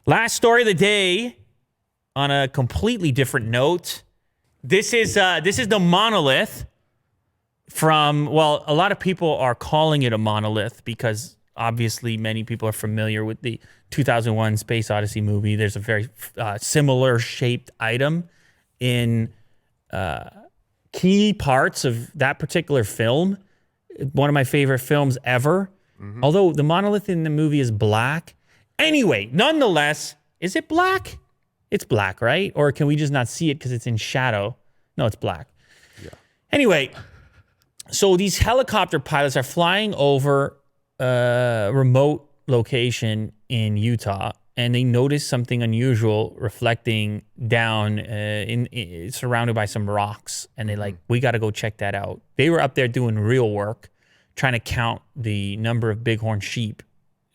Last story of the day on a completely different note. This is the Monolith from, well, a lot of people are calling it a monolith because obviously many people are familiar with the 2001 Space Odyssey movie. There's a very similar shaped item in key parts of that particular film. One of my favorite films ever. Mm-hmm. Although the monolith in the movie is black. Anyway, nonetheless, is it black? It's black, right? Or can we just not see it because it's in shadow? No, it's black. Yeah. Anyway, so these helicopter pilots are flying over a remote location in Utah, and they notice something unusual reflecting down in surrounded by some rocks. And they're like, we got to go check that out. They were up there doing real work, trying to count the number of bighorn sheep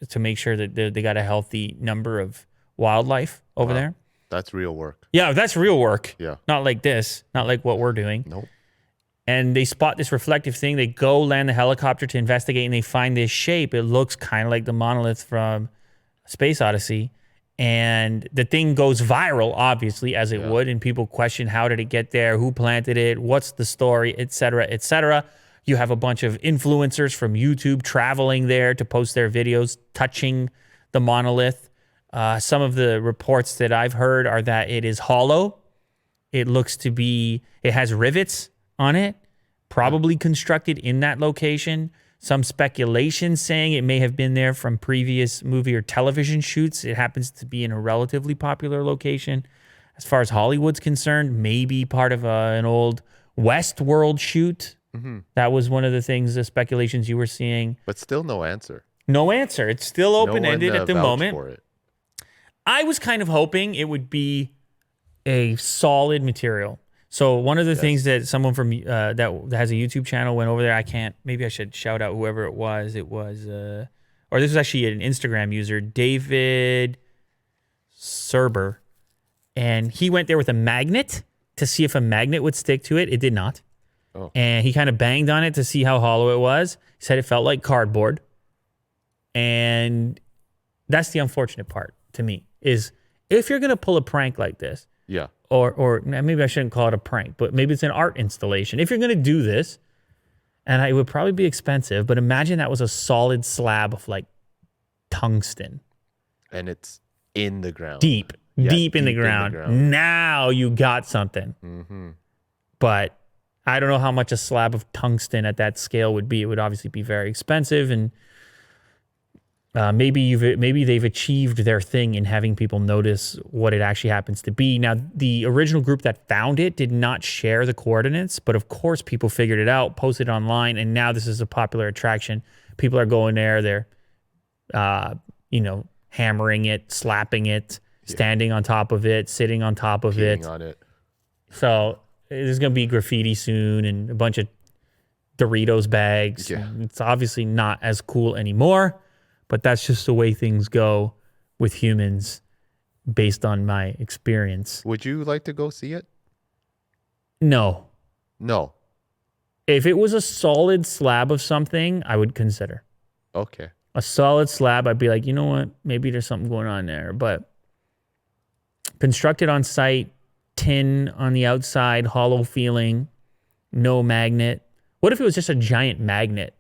to make sure that they got a healthy number of wildlife over there. That's real work. Yeah, that's real work. Yeah. Not like this. Not like what we're doing. Nope. And they spot this reflective thing. They go land the helicopter to investigate, and they find this shape. It looks kind of like the monolith from Space Odyssey. And the thing goes viral, obviously, as it would. And people question, how did it get there? Who planted it? What's the story? Et cetera, et cetera. You have a bunch of influencers from YouTube traveling there to post their videos touching the monolith. Some of the reports that I've heard are that it is hollow. It looks to be, it has rivets on it, probably constructed in that location. Some speculation saying it may have been there from previous movie or television shoots. It happens to be in a relatively popular location. As far as Hollywood's concerned, maybe part of an old Westworld shoot. Mm-hmm. That was one of the things, the speculations you were seeing. But still no answer. No answer. It's still open-ended at the moment. For it. I was kind of hoping it would be a solid material. So one of the things that someone from that has a YouTube channel went over there, maybe I should shout out whoever it was. It was, or this was actually an Instagram user, David Serber. And he went there with a magnet to see if a magnet would stick to it. It did not. Oh. And he kind of banged on it to see how hollow it was. He said it felt like cardboard. And that's the unfortunate part to me, is if you're going to pull a prank like this, or maybe I shouldn't call it a prank, but maybe it's an art installation. If you're going to do this, and it would probably be expensive, but imagine that was a solid slab of like tungsten. And it's in the ground. Deep in the ground. Now you got something. Mm-hmm. But I don't know how much a slab of tungsten at that scale would be. It would obviously be very expensive, and maybe they've achieved their thing in having people notice what it actually happens to be. Now, the original group that found it did not share the coordinates, but of course people figured it out, posted it online, and now this is a popular attraction. People are going there, they're hammering it, slapping it, standing on top of it, sitting on top of it. On it. So there's going to be graffiti soon and a bunch of Doritos bags. Yeah. It's obviously not as cool anymore. But that's just the way things go with humans based on my experience. Would you like to go see it? No. If it was a solid slab of something, I would consider. Okay. A solid slab, I'd be like, you know what? Maybe there's something going on there. But constructed on site, tin on the outside, hollow feeling, no magnet. What if it was just a giant magnet?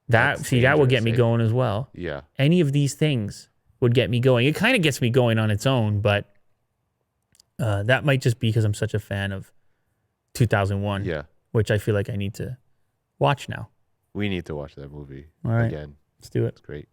That would get me going as well. Yeah. Any of these things would get me going. It kind of gets me going on its own, but that might just be because I'm such a fan of 2001. Yeah. Which I feel like I need to watch now. We need to watch that movie All right. again. Let's do it. It's great.